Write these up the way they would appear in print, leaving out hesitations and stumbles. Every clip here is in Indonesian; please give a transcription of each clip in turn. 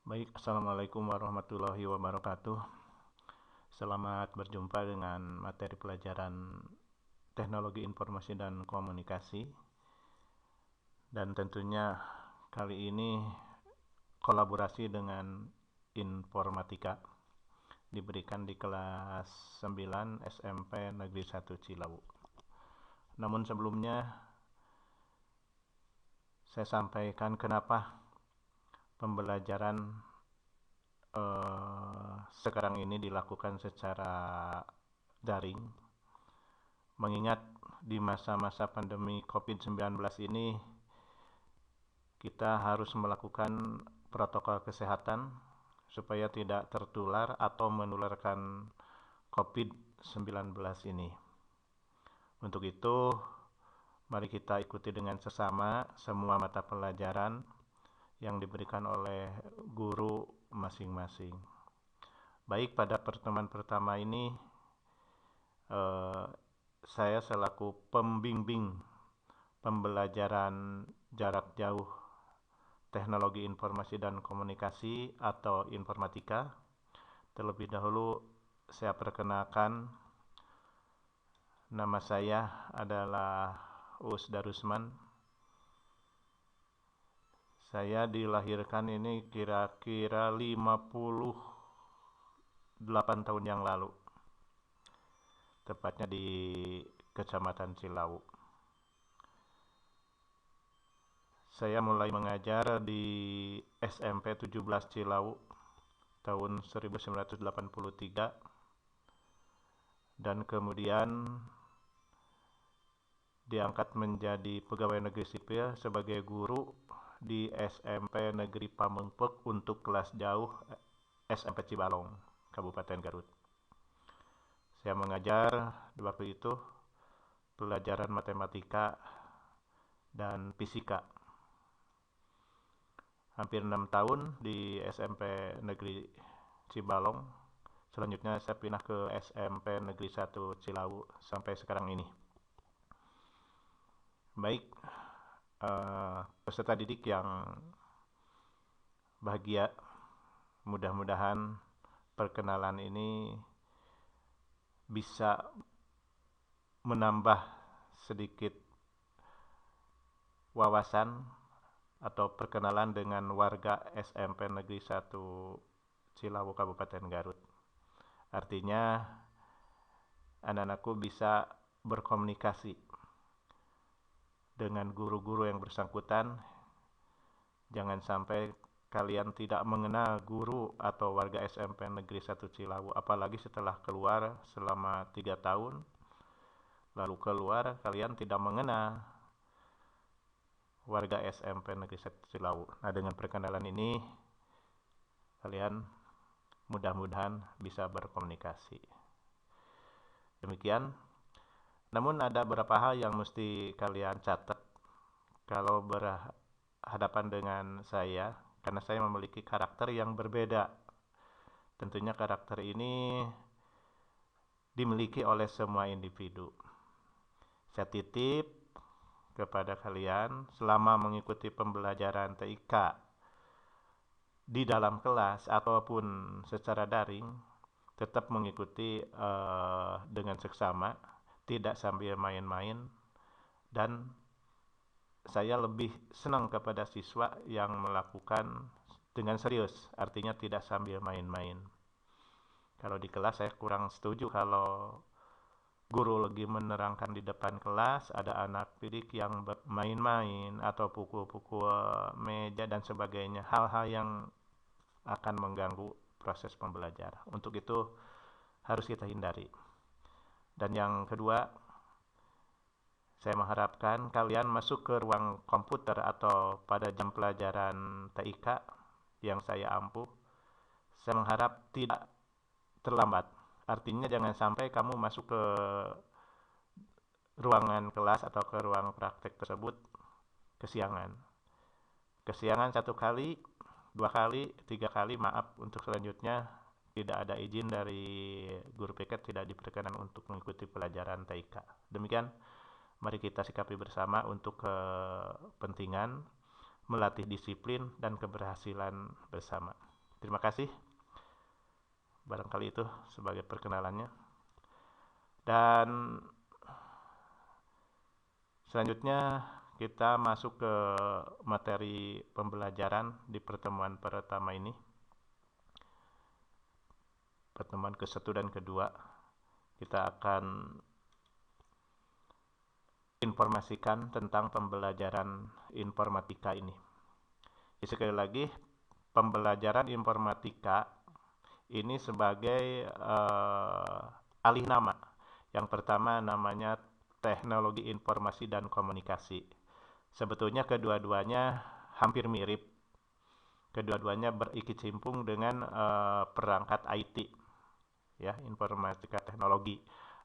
Baik, Assalamualaikum warahmatullahi wabarakatuh. Selamat berjumpa dengan materi pelajaran Teknologi Informasi dan Komunikasi. Dan tentunya kali ini kolaborasi dengan Informatika diberikan di kelas 9 SMP Negeri 1 Cilawu. Namun sebelumnya saya sampaikan kenapa pembelajaran sekarang ini dilakukan secara daring, mengingat di masa-masa pandemi COVID-19 ini kita harus melakukan protokol kesehatan supaya tidak tertular atau menularkan COVID-19 ini. Untuk itu, mari kita ikuti dengan sesama semua mata pelajaran yang diberikan oleh guru masing-masing. Baik, pada pertemuan pertama ini saya selaku pembimbing pembelajaran jarak jauh Teknologi Informasi dan Komunikasi atau Informatika. Terlebih dahulu saya perkenalkan, nama saya adalah Uus Darusman. Saya dilahirkan ini kira-kira 58 tahun yang lalu, tepatnya di Kecamatan Cilawu. Saya mulai mengajar di SMP 17 Cilawu tahun 1983 dan kemudian diangkat menjadi pegawai negeri sipil sebagai guru di SMP Negeri Pamengpek untuk kelas jauh SMP Cibalong, Kabupaten Garut. Saya mengajar di waktu itu pelajaran matematika dan fisika. Hampir 6 tahun di SMP Negeri Cibalong. Selanjutnya saya pindah ke SMP Negeri 1 Cilawu sampai sekarang ini. Baik, peserta didik yang bahagia, mudah-mudahan perkenalan ini bisa menambah sedikit wawasan atau perkenalan dengan warga SMP Negeri 1 Cilawu Kabupaten Garut. Artinya anak-anakku bisa berkomunikasi dengan guru-guru yang bersangkutan. Jangan sampai kalian tidak mengenal guru atau warga SMP Negeri 1 Cilawu, apalagi setelah keluar selama 3 tahun, lalu keluar kalian tidak mengenal warga SMP Negeri 1 Cilawu. Nah, dengan perkenalan ini kalian mudah-mudahan bisa berkomunikasi. Demikian. Namun ada beberapa hal yang mesti kalian catat kalau berhadapan dengan saya, karena saya memiliki karakter yang berbeda. Tentunya karakter ini dimiliki oleh semua individu. Saya titip kepada kalian selama mengikuti pembelajaran TIK di dalam kelas ataupun secara daring, tetap mengikuti dengan seksama, tidak sambil main-main, dan saya lebih senang kepada siswa yang melakukan dengan serius, artinya tidak sambil main-main. Kalau di kelas saya kurang setuju kalau guru lagi menerangkan di depan kelas, ada anak didik yang main-main atau pukul-pukul meja dan sebagainya, hal-hal yang akan mengganggu proses pembelajaran. Untuk itu harus kita hindari. Dan yang kedua, saya mengharapkan kalian masuk ke ruang komputer atau pada jam pelajaran TIK yang saya ampuh. Saya mengharap tidak terlambat. Artinya jangan sampai kamu masuk ke ruangan kelas atau ke ruang praktek tersebut kesiangan. Kesiangan 1 kali, 2 kali, 3 kali, maaf, untuk selanjutnya tidak ada izin dari guru piket, tidak diperkenan untuk mengikuti pelajaran TIK. Demikian, mari kita sikapi bersama untuk kepentingan melatih disiplin dan keberhasilan bersama. Terima kasih. Barangkali itu sebagai perkenalannya. Dan selanjutnya kita masuk ke materi pembelajaran di pertemuan pertama ini. Pertemuan ke-1 dan kedua. Kita akan informasikan tentang pembelajaran informatika ini. Sekali lagi, pembelajaran informatika ini sebagai alih nama. Yang pertama namanya teknologi informasi dan komunikasi. Sebetulnya kedua-duanya hampir mirip. Kedua-duanya berikicimpung dengan perangkat IT, ya, informatika teknologi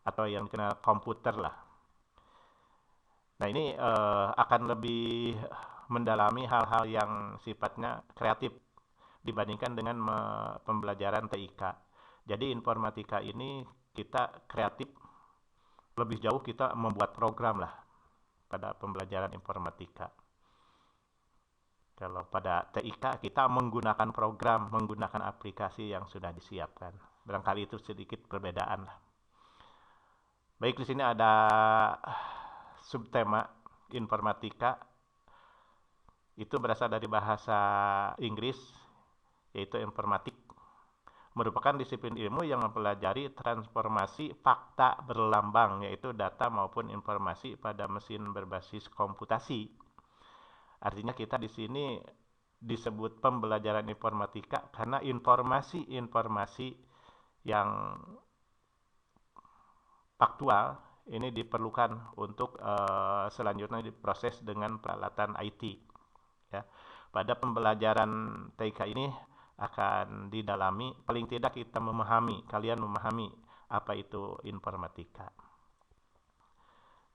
atau yang dikenal komputer lah. Nah, ini akan lebih mendalami hal-hal yang sifatnya kreatif dibandingkan dengan pembelajaran TIK. Jadi informatika ini kita kreatif, lebih jauh kita membuat program lah pada pembelajaran informatika. Kalau pada TIK kita menggunakan program, menggunakan aplikasi yang sudah disiapkan. Barangkali itu sedikit perbedaan lah. Baik, di sini ada subtema informatika. Itu berasal dari bahasa Inggris, yaitu informatik. Merupakan disiplin ilmu yang mempelajari transformasi fakta berlambang, yaitu data maupun informasi pada mesin berbasis komputasi. Artinya kita di sini disebut pembelajaran informatika karena informasi-informasi yang faktual ini diperlukan untuk selanjutnya diproses dengan peralatan IT. Ya. Pada pembelajaran TIK ini akan didalami, paling tidak kita kalian memahami apa itu informatika.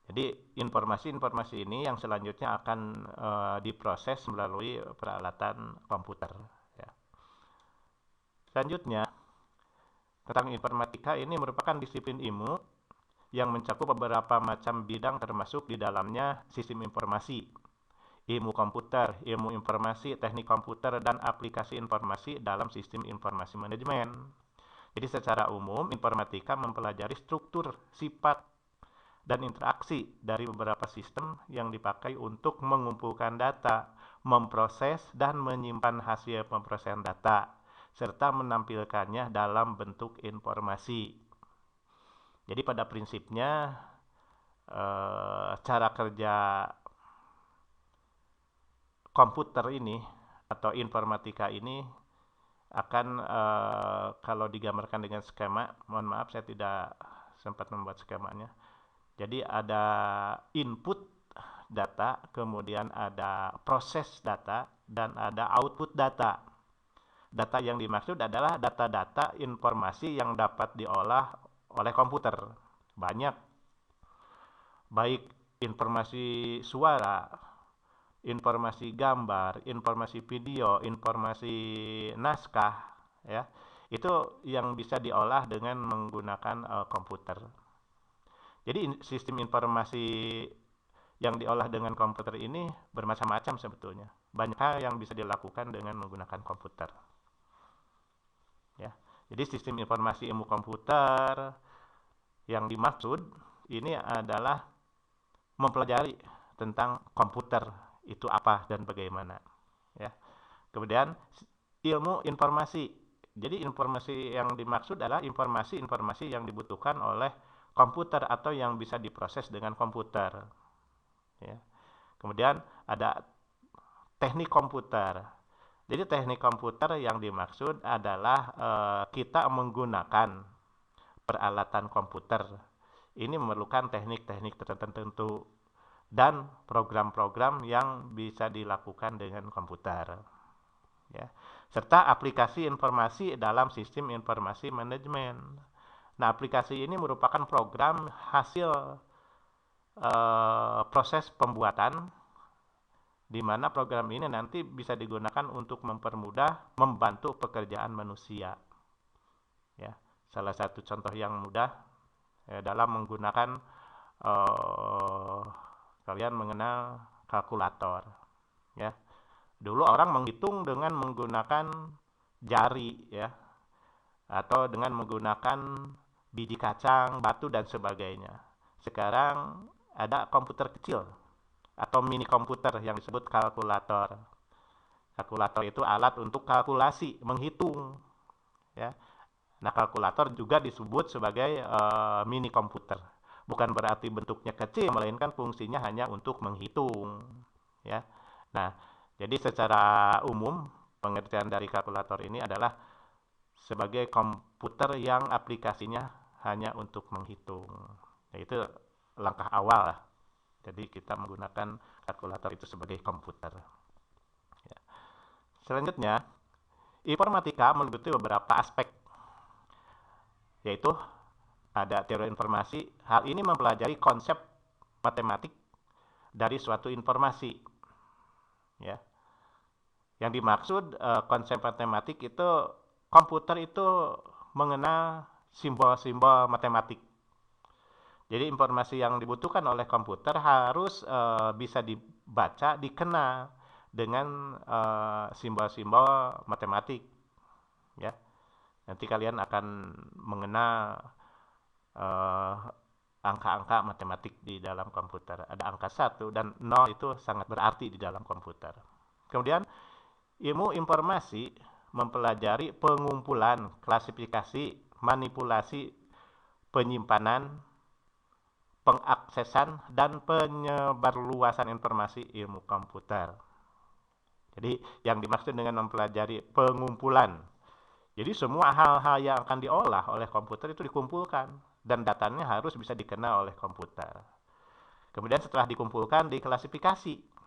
Jadi informasi-informasi ini yang selanjutnya akan diproses melalui peralatan komputer. Ya. Selanjutnya, tentang informatika ini merupakan disiplin ilmu yang mencakup beberapa macam bidang termasuk di dalamnya sistem informasi, ilmu komputer, ilmu informasi, teknik komputer, dan aplikasi informasi dalam sistem informasi manajemen. Jadi secara umum, informatika mempelajari struktur, sifat, dan interaksi dari beberapa sistem yang dipakai untuk mengumpulkan data, memproses dan menyimpan hasil pemrosesan data, serta menampilkannya dalam bentuk informasi. Jadi pada prinsipnya cara kerja komputer ini atau informatika ini akan kalau digambarkan dengan skema, mohon maaf saya tidak sempat membuat skemanya. Jadi ada input data, kemudian ada proses data, dan ada output data. Data yang dimaksud adalah data-data informasi yang dapat diolah oleh komputer. Banyak, baik informasi suara, informasi gambar, informasi video, informasi naskah, ya, itu yang bisa diolah dengan menggunakan komputer. Jadi sistem informasi yang diolah dengan komputer ini bermacam-macam sebetulnya. Banyak hal yang bisa dilakukan dengan menggunakan komputer. Ya. Jadi sistem informasi ilmu komputer yang dimaksud ini adalah mempelajari tentang komputer itu apa dan bagaimana. Ya. Kemudian ilmu informasi. Jadi informasi yang dimaksud adalah informasi-informasi yang dibutuhkan oleh komputer atau yang bisa diproses dengan komputer. Ya. Kemudian ada teknik komputer. Jadi teknik komputer yang dimaksud adalah kita menggunakan peralatan komputer. Ini memerlukan teknik-teknik tertentu dan program-program yang bisa dilakukan dengan komputer. Ya. Serta aplikasi informasi dalam sistem informasi manajemen. Nah, aplikasi ini merupakan program hasil proses pembuatan, di mana program ini nanti bisa digunakan untuk mempermudah, membantu pekerjaan manusia. Ya, salah satu contoh yang mudah dalam menggunakan kalian mengenal kalkulator. Ya, dulu orang menghitung dengan menggunakan jari ya, atau dengan menggunakan biji kacang, batu dan sebagainya. Sekarang ada komputer kecil atau mini komputer yang disebut kalkulator. Kalkulator itu alat untuk kalkulasi, menghitung ya. Nah, kalkulator juga disebut sebagai mini komputer. Bukan berarti bentuknya kecil, melainkan fungsinya hanya untuk menghitung ya. Nah, jadi secara umum pengertian dari kalkulator ini adalah sebagai komputer yang aplikasinya hanya untuk menghitung. Nah, itu langkah awal lah. Jadi kita menggunakan kalkulator itu sebagai komputer. Ya. Selanjutnya, informatika meliputi beberapa aspek, yaitu ada teori informasi. Hal ini mempelajari konsep matematik dari suatu informasi. Ya. Yang dimaksud konsep matematik itu, komputer itu mengenal simbol-simbol matematik. Jadi informasi yang dibutuhkan oleh komputer harus bisa dibaca, dikenal dengan simbol-simbol matematik. Ya, nanti kalian akan mengenal angka-angka matematik di dalam komputer. Ada angka 1 dan 0 itu sangat berarti di dalam komputer. Kemudian ilmu informasi mempelajari pengumpulan, klasifikasi, manipulasi, penyimpanan, pengaksesan, dan penyebarluasan informasi ilmu komputer. Jadi yang dimaksud dengan mempelajari pengumpulan, jadi semua hal-hal yang akan diolah oleh komputer itu dikumpulkan dan datanya harus bisa dikenal oleh komputer. Kemudian setelah dikumpulkan, diklasifikasi.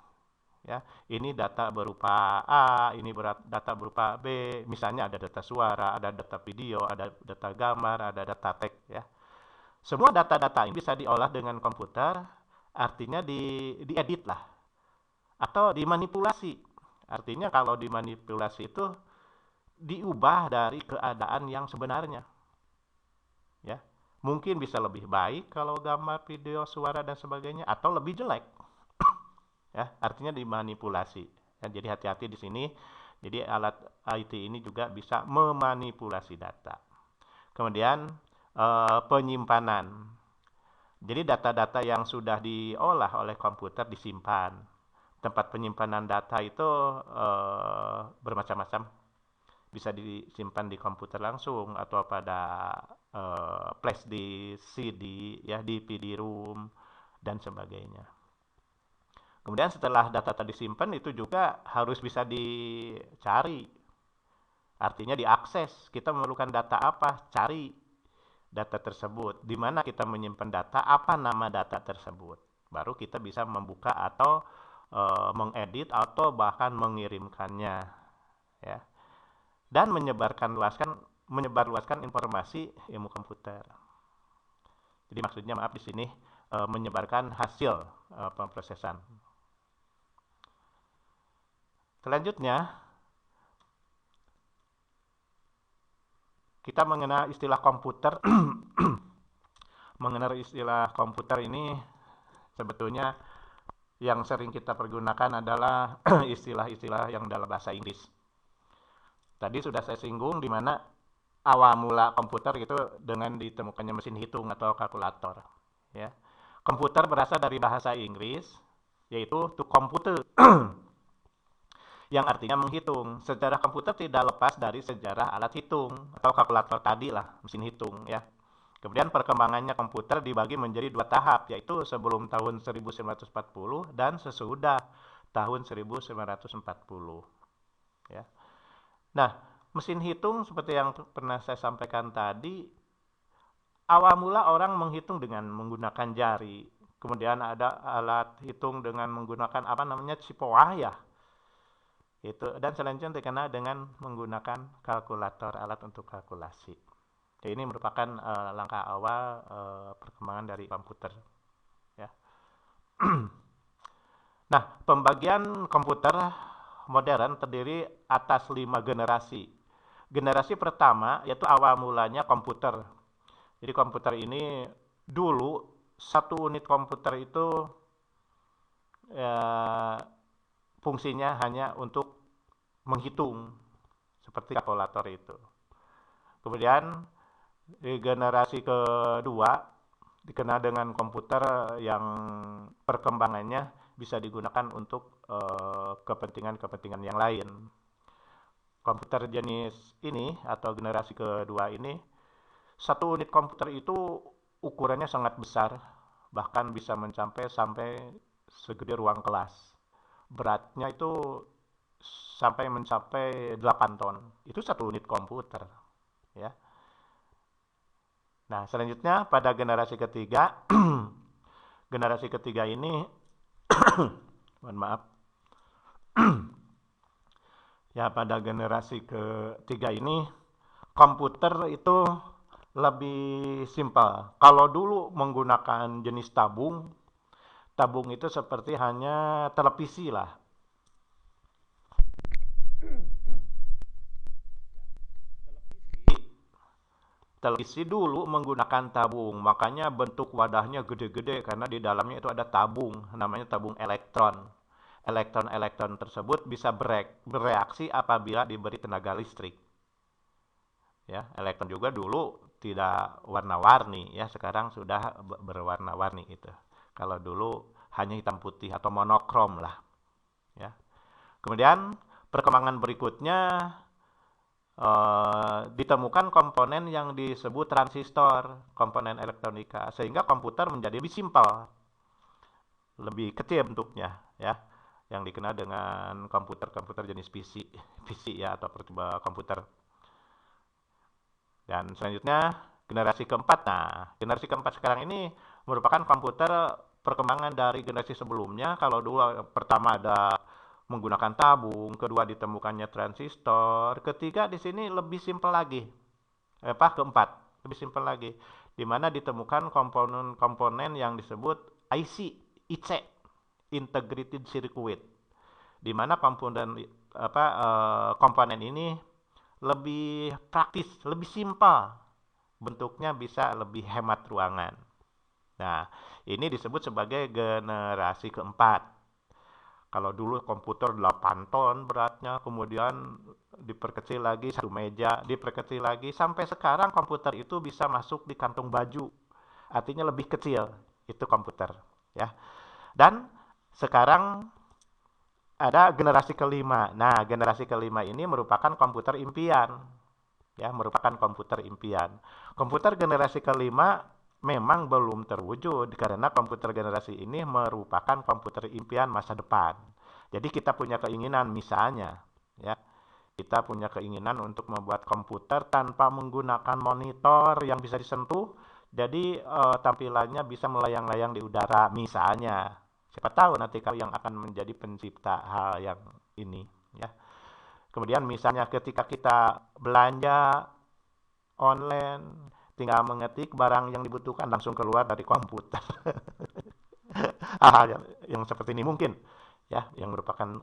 Ya, ini data berupa A, ini data berupa B. Misalnya ada data suara, ada data video, ada data gambar, ada data teks. Ya. Semua data-data ini bisa diolah dengan komputer, artinya diedit lah, atau dimanipulasi. Artinya kalau dimanipulasi itu diubah dari keadaan yang sebenarnya. Ya, mungkin bisa lebih baik kalau gambar, video, suara dan sebagainya, atau lebih jelek. Ya, artinya dimanipulasi. Ya, jadi hati-hati di sini. Jadi alat IT ini juga bisa memanipulasi data. Kemudian penyimpanan. Jadi data-data yang sudah diolah oleh komputer disimpan. Tempat penyimpanan data itu bermacam-macam. Bisa disimpan di komputer langsung atau pada flash di CD, ya, di PD-ROM dan sebagainya. Kemudian setelah data tadi disimpan itu juga harus bisa dicari. Artinya diakses. Kita memerlukan data apa? Cari data tersebut. Di mana kita menyimpan data, apa nama data tersebut. Baru kita bisa membuka atau mengedit atau bahkan mengirimkannya. Ya. Dan menyebarluaskan informasi ilmu komputer. Jadi maksudnya maaf di sini menyebarkan hasil pemrosesan. Selanjutnya, kita mengenal istilah komputer. Mengenal istilah komputer ini sebetulnya yang sering kita pergunakan adalah istilah-istilah yang dalam bahasa Inggris. Tadi sudah saya singgung di mana awal mula komputer itu dengan ditemukannya mesin hitung atau kalkulator. Ya. Komputer berasal dari bahasa Inggris, yaitu to compute, yang artinya menghitung. Sejarah komputer tidak lepas dari sejarah alat hitung atau kalkulator tadi lah, mesin hitung ya. Kemudian perkembangannya komputer dibagi menjadi 2 tahap, yaitu sebelum tahun 1940 dan sesudah tahun 1940. Ya. Nah, mesin hitung seperti yang pernah saya sampaikan tadi, awal mula orang menghitung dengan menggunakan jari. Kemudian ada alat hitung dengan menggunakan cipoah ya. Itu, dan selanjutnya dikenal dengan menggunakan kalkulator, alat untuk kalkulasi. Jadi ini merupakan langkah awal perkembangan dari komputer. Ya. Nah, pembagian komputer modern terdiri atas 5 generasi. Generasi pertama yaitu awal mulanya komputer. Jadi komputer ini dulu satu unit komputer itu fungsinya hanya untuk menghitung seperti kalkulator itu. Kemudian di generasi kedua dikenal dengan komputer yang perkembangannya bisa digunakan untuk kepentingan-kepentingan yang lain. Komputer jenis ini atau generasi kedua ini, satu unit komputer itu ukurannya sangat besar, bahkan bisa sampai segede ruang kelas. Beratnya itu sampai mencapai 8 ton. Itu satu unit komputer, ya. Nah, selanjutnya pada generasi ketiga, generasi ketiga ini, mohon maaf, ya pada generasi ketiga ini komputer itu lebih simpel. Kalau dulu menggunakan jenis tabung, tabung itu seperti hanya televisi lah. Televisi dulu menggunakan tabung, makanya bentuk wadahnya gede-gede karena di dalamnya itu ada tabung, namanya tabung elektron. Elektron-elektron tersebut bisa bereaksi apabila diberi tenaga listrik. Ya, elektron juga dulu tidak warna-warni, ya sekarang sudah berwarna-warni itu. Kalau dulu hanya hitam putih atau monokrom lah, ya. Kemudian perkembangan berikutnya ditemukan komponen yang disebut transistor, komponen elektronika, sehingga komputer menjadi lebih simpel, lebih kecil bentuknya, ya, yang dikenal dengan komputer jenis PC ya, atau komputer. Dan selanjutnya generasi keempat. Nah, generasi keempat sekarang ini merupakan komputer perkembangan dari generasi sebelumnya. Kalau dulu pertama ada menggunakan tabung, kedua ditemukannya transistor, ketiga di sini lebih simpel lagi. Keempat, lebih simpel lagi, di mana ditemukan komponen-komponen yang disebut IC, Integrated Circuit, di mana komponen ini lebih praktis, lebih simpel, bentuknya bisa lebih hemat ruangan. Nah, ini disebut sebagai generasi keempat. Kalau dulu komputer 8 ton beratnya, kemudian diperkecil lagi, satu meja, diperkecil lagi, sampai sekarang komputer itu bisa masuk di kantung baju. Artinya lebih kecil, itu komputer. Ya. Dan sekarang ada generasi kelima. Nah, generasi kelima ini merupakan komputer impian. Ya, merupakan komputer impian. Komputer generasi kelima memang belum terwujud karena komputer generasi ini merupakan komputer impian masa depan. Jadi kita punya keinginan, misalnya, ya, kita punya keinginan untuk membuat komputer tanpa menggunakan monitor yang bisa disentuh, jadi tampilannya bisa melayang-layang di udara, misalnya. Siapa tahu nanti kau yang akan menjadi pencipta hal yang ini, ya. Kemudian misalnya ketika kita belanja online, tinggal mengetik barang yang dibutuhkan langsung keluar dari komputer. Hal yang seperti ini mungkin, ya, yang merupakan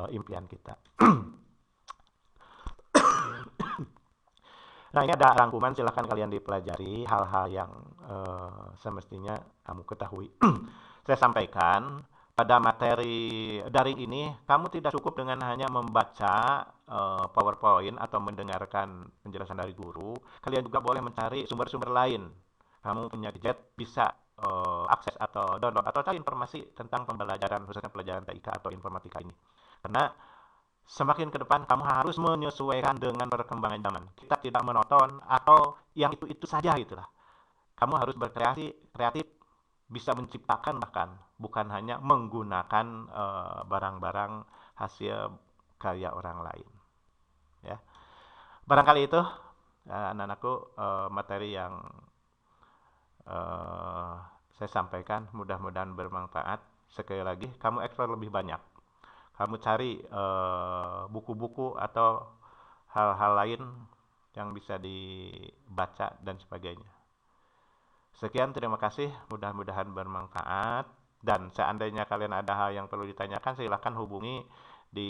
impian kita. Nah, ini ada rangkuman, silahkan kalian dipelajari hal-hal yang semestinya kamu ketahui. Saya sampaikan pada materi daring ini, kamu tidak cukup dengan hanya membaca PowerPoint atau mendengarkan penjelasan dari guru. Kalian juga boleh mencari sumber-sumber lain. Kamu punya gadget, bisa akses atau download atau cari informasi tentang pembelajaran, khususnya pelajaran TIK atau informatika ini. Karena semakin ke depan kamu harus menyesuaikan dengan perkembangan zaman. Kita tidak menonton atau yang itu saja gitulah. Kamu harus berkreasi, kreatif, bisa menciptakan, bahkan bukan hanya menggunakan barang-barang hasil karya orang lain. Ya, barangkali itu anak-anakku materi yang saya sampaikan, mudah-mudahan bermanfaat. Sekali lagi, kamu eksplor lebih banyak. Kamu cari buku-buku atau hal-hal lain yang bisa dibaca dan sebagainya. Sekian, terima kasih. Mudah-mudahan bermanfaat. Dan seandainya kalian ada hal yang perlu ditanyakan, silahkan hubungi di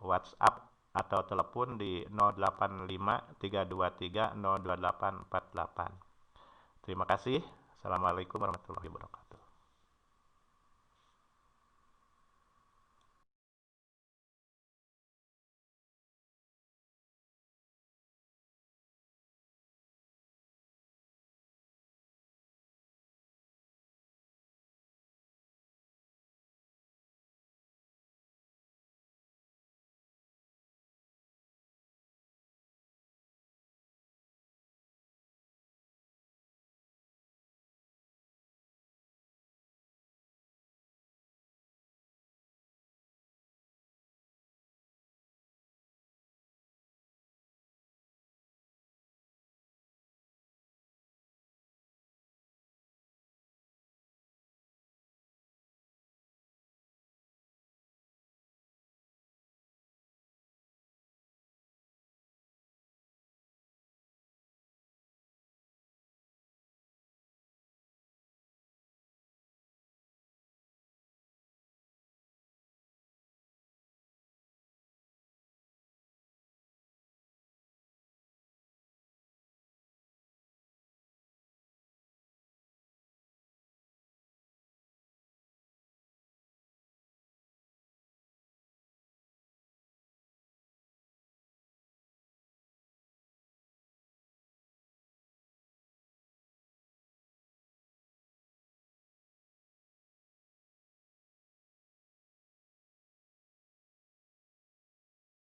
WhatsApp atau telepon di 085 323 02848. Terima kasih. Assalamualaikum warahmatullahi wabarakatuh.